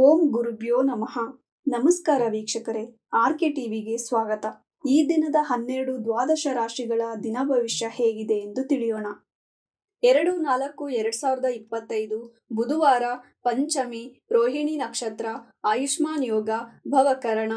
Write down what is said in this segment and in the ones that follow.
ಓಂ ಗುರುಭ್ಯೋ ನಮಃ. ನಮಸ್ಕಾರ ವೀಕ್ಷಕರೇ, ಆರ್ಕೆ ಟಿವಿಗೆ ಸ್ವಾಗತ. ಈ ದಿನದ 12 ದ್ವಾದಶ ರಾಶಿಗಳ ದಿನ ಭವಿಷ್ಯ ಹೇಗಿದೆ ಎಂದು ತಿಳಿಯೋಣ. 2-4-2025 ಬುಧವಾರ, ಪಂಚಮಿ, ರೋಹಿಣಿ ನಕ್ಷತ್ರ, ಆಯುಷ್ಮಾನ್ ಯೋಗ, ಭವಕರಣ.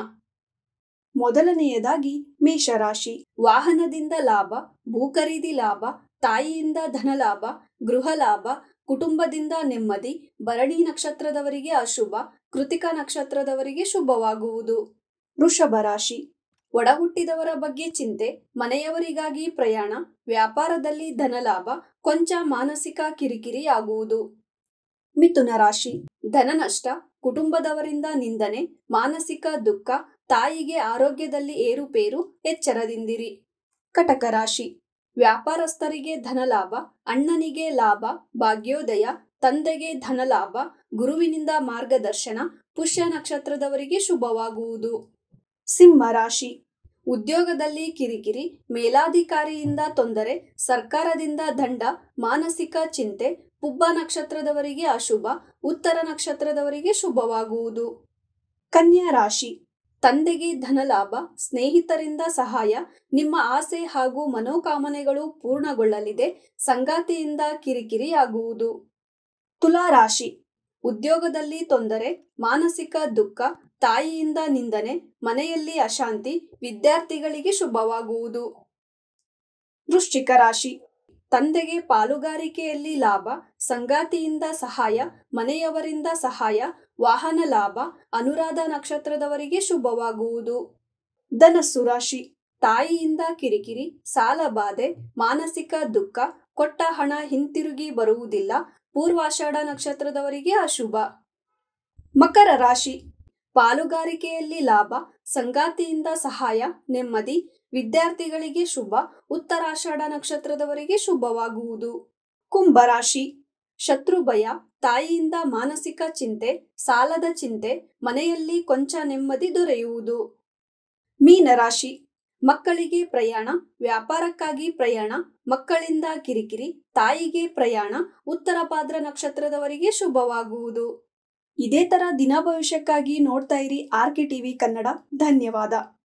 ಮೊದಲನೆಯದಾಗಿ ಮೇಷರಾಶಿ. ವಾಹನದಿಂದ ಲಾಭ, ಭೂಖರೀದಿ ಲಾಭ, ತಾಯಿಯಿಂದ ಧನಲಾಭ, ಗೃಹ ಲಾಭ, ಕುಟುಂಬದಿಂದ ನೆಮ್ಮದಿ. ಭರಣಿ ನಕ್ಷತ್ರದವರಿಗೆ ಅಶುಭ, ಕೃತಿಕಾ ನಕ್ಷತ್ರದವರಿಗೆ ಶುಭವಾಗುವುದು. ವೃಷಭ ರಾಶಿ. ಒಡ ಹುಟ್ಟಿದವರ ಬಗ್ಗೆ ಚಿಂತೆ, ಮನೆಯವರಿಗಾಗಿ ಪ್ರಯಾಣ, ವ್ಯಾಪಾರದಲ್ಲಿ ಧನಲಾಭ, ಕೊಂಚ ಮಾನಸಿಕ ಕಿರಿಕಿರಿ ಆಗುವುದು. ಮಿಥುನ ರಾಶಿ. ಧನ ನಷ್ಟ, ಕುಟುಂಬದವರಿಂದ ನಿಂದನೆ, ಮಾನಸಿಕ ದುಃಖ, ತಾಯಿಗೆ ಆರೋಗ್ಯದಲ್ಲಿ ಏರುಪೇರು, ಎಚ್ಚರದಿಂದಿರಿ. ಕಟಕ ರಾಶಿ. ವ್ಯಾಪಾರಸ್ಥರಿಗೆ ಧನಲಾಭ, ಅಣ್ಣನಿಗೆ ಲಾಭ, ಭಾಗ್ಯೋದಯ, ತಂದೆಗೆ ಧನಲಾಭ, ಗುರುವಿನಿಂದ ಮಾರ್ಗದರ್ಶನ, ಪುಷ್ಯ ನಕ್ಷತ್ರದವರಿಗೆ ಶುಭವಾಗುವುದು. ಸಿಂಹ ರಾಶಿ. ಉದ್ಯೋಗದಲ್ಲಿ ಕಿರಿಕಿರಿ, ಮೇಲಾಧಿಕಾರಿಯಿಂದ ತೊಂದರೆ, ಸರ್ಕಾರದಿಂದ ದಂಡ, ಮಾನಸಿಕ ಚಿಂತೆ, ಪುಬ್ಬ ನಕ್ಷತ್ರದವರಿಗೆ ಅಶುಭ, ಉತ್ತರ ನಕ್ಷತ್ರದವರಿಗೆ ಶುಭವಾಗುವುದು. ಕನ್ಯಾ ರಾಶಿ. ತಂದೆಗೆ ಧನಲಾಭ, ಸ್ನೇಹಿತರಿಂದ ಸಹಾಯ, ನಿಮ್ಮ ಆಸೆ ಹಾಗೂ ಮನೋಕಾಮನೆಗಳು ಪೂರ್ಣಗೊಳ್ಳಲಿದೆ, ಸಂಗಾತಿಯಿಂದ ಕಿರಿಕಿರಿ ಆಗುವುದು. ತುಲಾ ರಾಶಿ. ಉದ್ಯೋಗದಲ್ಲಿ ತೊಂದರೆ, ಮಾನಸಿಕ ದುಃಖ, ತಾಯಿಯಿಂದ ನಿಂದನೆ, ಮನೆಯಲ್ಲಿ ಅಶಾಂತಿ, ವಿದ್ಯಾರ್ಥಿಗಳಿಗೆ ಶುಭವಾಗುವುದು. ವೃಶ್ಚಿಕ ರಾಶಿ. ತಂದೆಗೆ ಪಾಲುಗಾರಿಕೆಯಲ್ಲಿ ಲಾಭ, ಸಂಗಾತಿಯಿಂದ ಸಹಾಯ, ಮನೆಯವರಿಂದ ಸಹಾಯ, ವಾಹನ ಲಾಭ, ಅನುರಾಧ ನಕ್ಷತ್ರದವರಿಗೆ ಶುಭವಾಗುವುದು. ಧನಸ್ಸು ರಾಶಿ. ತಾಯಿಯಿಂದ ಕಿರಿಕಿರಿ, ಸಾಲ ಬಾಧೆ, ಮಾನಸಿಕ ದುಃಖ, ಕೊಟ್ಟ ಹಣ ಹಿಂತಿರುಗಿ ಬರುವುದಿಲ್ಲ, ಪೂರ್ವಾಷಾಢ ನಕ್ಷತ್ರದವರಿಗೆ ಅಶುಭ. ಮಕರ ರಾಶಿ. ಪಾಲುಗಾರಿಕೆಯಲ್ಲಿ ಲಾಭ, ಸಂಗಾತಿಯಿಂದ ಸಹಾಯ, ನೆಮ್ಮದಿ, ವಿದ್ಯಾರ್ಥಿಗಳಿಗೆ ಶುಭ, ಉತ್ತರಾಷಾಢ ನಕ್ಷತ್ರದವರಿಗೆ ಶುಭವಾಗುವುದು. ಕುಂಭರಾಶಿ. ಶತ್ರು ಭಯ, ತಾಯಿಯಿಂದ ಮಾನಸಿಕ ಚಿಂತೆ, ಸಾಲದ ಚಿಂತೆ, ಮನೆಯಲ್ಲಿ ಕೊಂಚ ನೆಮ್ಮದಿ ದೊರೆಯುವುದು. ಮೀನರಾಶಿ. ಮಕ್ಕಳಿಗೆ ಪ್ರಯಾಣ, ವ್ಯಾಪಾರಕ್ಕಾಗಿ ಪ್ರಯಾಣ, ಮಕ್ಕಳಿಂದ ಕಿರಿಕಿರಿ, ತಾಯಿಗೆ ಪ್ರಯಾಣ, ಉತ್ತರ ಭಾದ್ರ ನಕ್ಷತ್ರದವರಿಗೆ ಶುಭವಾಗುವುದು. ಇದೇ ತರ ದಿನ ಭವಿಷ್ಯಕ್ಕಾಗಿ ನೋಡ್ತಾ ಇರಿ ಆರ್ಕೆ ಟಿವಿ ಕನ್ನಡ. ಧನ್ಯವಾದ.